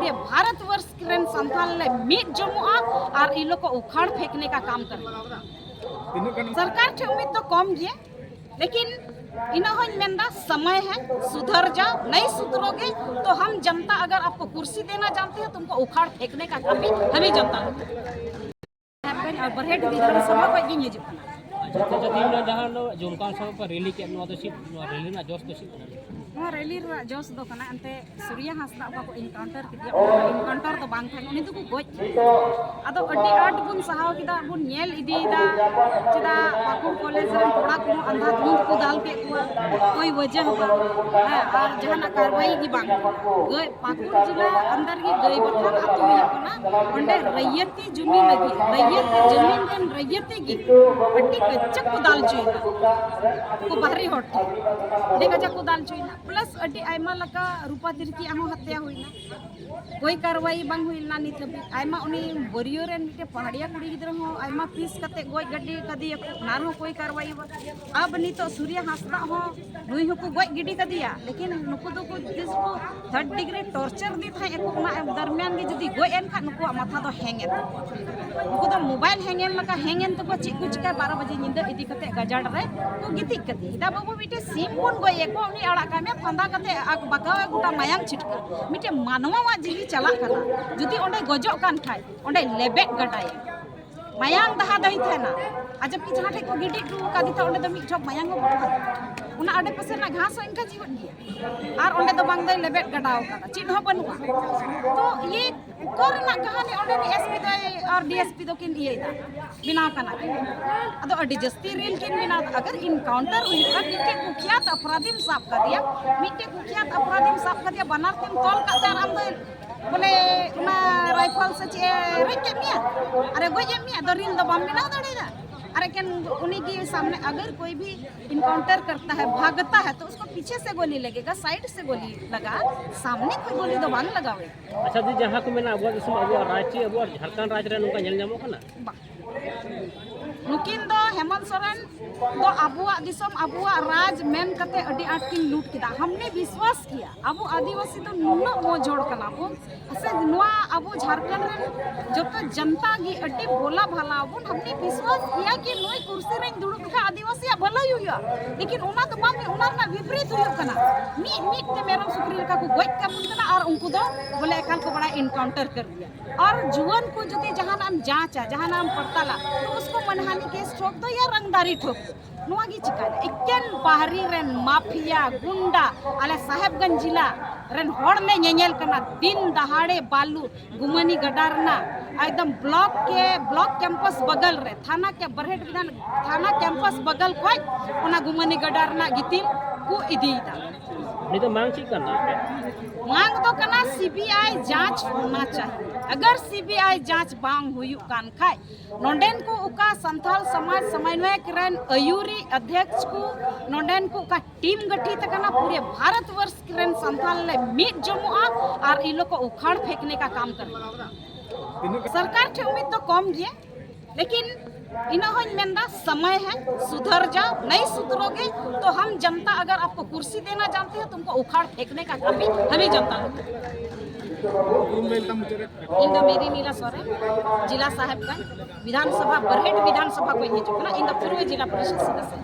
पूरे भारतवर्ष के संथाल ले मीट जमुआ और इन लोग को उखाड़ फेंकने का काम करें। सरकार के उम्मीद तो कम गया, लेकिन इन्होंने समय है, सुधर जाओ। नहीं सुधरोगे तो हम जनता अगर आपको कुर्सी देना जानते हैं तो उनको उखाड़ फेंकने का काम भी हम ही जनता और बरहेट विधानसभा को ये रैली के रैली जोश रैली जोश दो अंते सूर्य हांसदा को इनकाउंटर इनकाउंटर तो बांग थाने उनी तो को गोज अदो अड्डी आट बुन सहाव किदा बुन नेल इदीदा चिदा पाकुड़ कॉलेज रे कोड़ा को अंधा धुंध को दाल पे कोई वजह पर और जहाना कार्रवाई की बांग गए पाकुड़ जिला अंदर की गई बथान अतो हुई ओंडे रैयती जुमी लगी रैयत जमीन रन रैयती की अड्डी कच्चा को दाल चुईना को बाहरी हट अड्डी कच्चा को दाल चुईना प्लस अड्डी आयमा लका रूपा तिरकी आहो हत्या हुईना कोई कार्रवाई बांग हुईना नित हबी आयमा उनी बरियो रेन मिटे पहाड़िया कुड़ी गिद्र हो आयमा पीस कते गोय गड्डी कदी नार हो कोई कार्रवाई अब नितो सूर्य हांसदा हो नुई हो को गोय गिडी कदिया लेकिन नुकु दो को जिसको 3rd डिग्री टॉर्चर दी था एको ना दरमियान गे जदी गोय एन खा नुकु माथा दो हैंगे नुकु दो मोबाइल हैंगे लका हैंगे तो को चिक कुछ का 12 बजे निंदा इदी कते गजाड़ रे को गिति कदी दा बाबू मिटे सिम बोन गोय एको उनी आड़ा का में फंदा कते आक बगावे गुटा मायांग छिटका मिटे मानवा वा जिगी चला कना जुदी ओंडे गजो कान खाय ओंडे लेबेट गडाय मायांग दहा दही थेना अजब की जहां ठे को गिडी टू का दिता ओंडे तो मिट ठोक मायांग को बता उना आडे पसे ना घास इनका जीवन गया और ओंडे तो बांग दे लेबेट गडाव का चिन्ह हो बनुआ तो ये कोरोना कहानी ओंडे नि एसपी दो और डीएसपी दो किन इयदा बिना कना अदो अडी जस्ती रील किन बिना अगर इनकाउंटर हुई मिटे कुख्यात अपराधी साफ कर दिया मिटे कुख्यात अपराधी साफ कर दिया बनार तीन तोल का आराम दे बोले उना राइफल से चे रेके मिया अरे गोजे मिया दो रील दो बम बिना दड़ेगा अरे क्या उन्हीं के सामने अगर कोई भी इनकाउंटर करता है भागता है तो उसको पीछे से गोली लगेगा साइड से गोली लगा सामने कोई गोली दो बांग लगावे अच्छा दी जहां को मेना अब राज्य अब झारखंड राज्य रे नुका नेल जामो कना नुकिन दो हेमंत सोरेन दो अबुआ दिसम अबुआ राज मेन कते अडी आट किन लूट किदा हमने विश्वास किया अबु आदिवासी तो नुना मोजोड़ कना बो असे नुआ अबु झारखंड रे जतो जनता गी अडी बोला भला बन हमने विश्वास किया कि नोई कुर्सी रे दुड़ुब का आदिवासी भला हुआ लेकिन उना तो मामे उना ना विपरीत हुयो कना मी ते मेरम सुक्री का को गोज का मुंदना और उनको दो बोले एकाल को बड़ा इनकाउंटर कर दिया और जुवन को जति जहां नाम जांचा जहां नाम पड़ताला तो उसको मनहानि केस ठोक दो या रंगदारी ठोक दो नुआ गी चिका इक्केन बाहरी रेन माफिया गुंडा आले साहेबगंज जिला रेन होड़ ले ñeñel कना दिन दहाड़े बालू गुमनी गडारना एकदम ब्लॉक कैंपस बगल रे थाना के बरहेट विधान थाना कैंपस बगल खोज ओना गुमनी गडारना गितिल को इदीदा नहीं तो मांग ची करना मांग तो कना सीबीआई जांच होना चाहिए अगर सीबीआई जांच बांग हुई कान खाय नोंडेन को उका संथाल समाज समन्वयक रेन अयूरी अध्यक्ष को नोंडेन को उका टीम गठित कना पूरे भारतवर्ष के संथाल ले मीट जमुआ और इन लोग को उखाड़ फेंकने का काम करें। सरकार के उम्मीद तो कम गया, लेकिन इन्होंने समय है, सुधर जाओ। नहीं सुधरोगे तो हम जनता अगर आपको कुर्सी देना जानते हैं तो उनको उखाड़ फेंकने का काम भी हम ही जनता इन मेरी नीला सोरेन जिला साहेबगंज विधानसभा बरहेट विधानसभा को इन पूर्व जिला परिषद सदस्य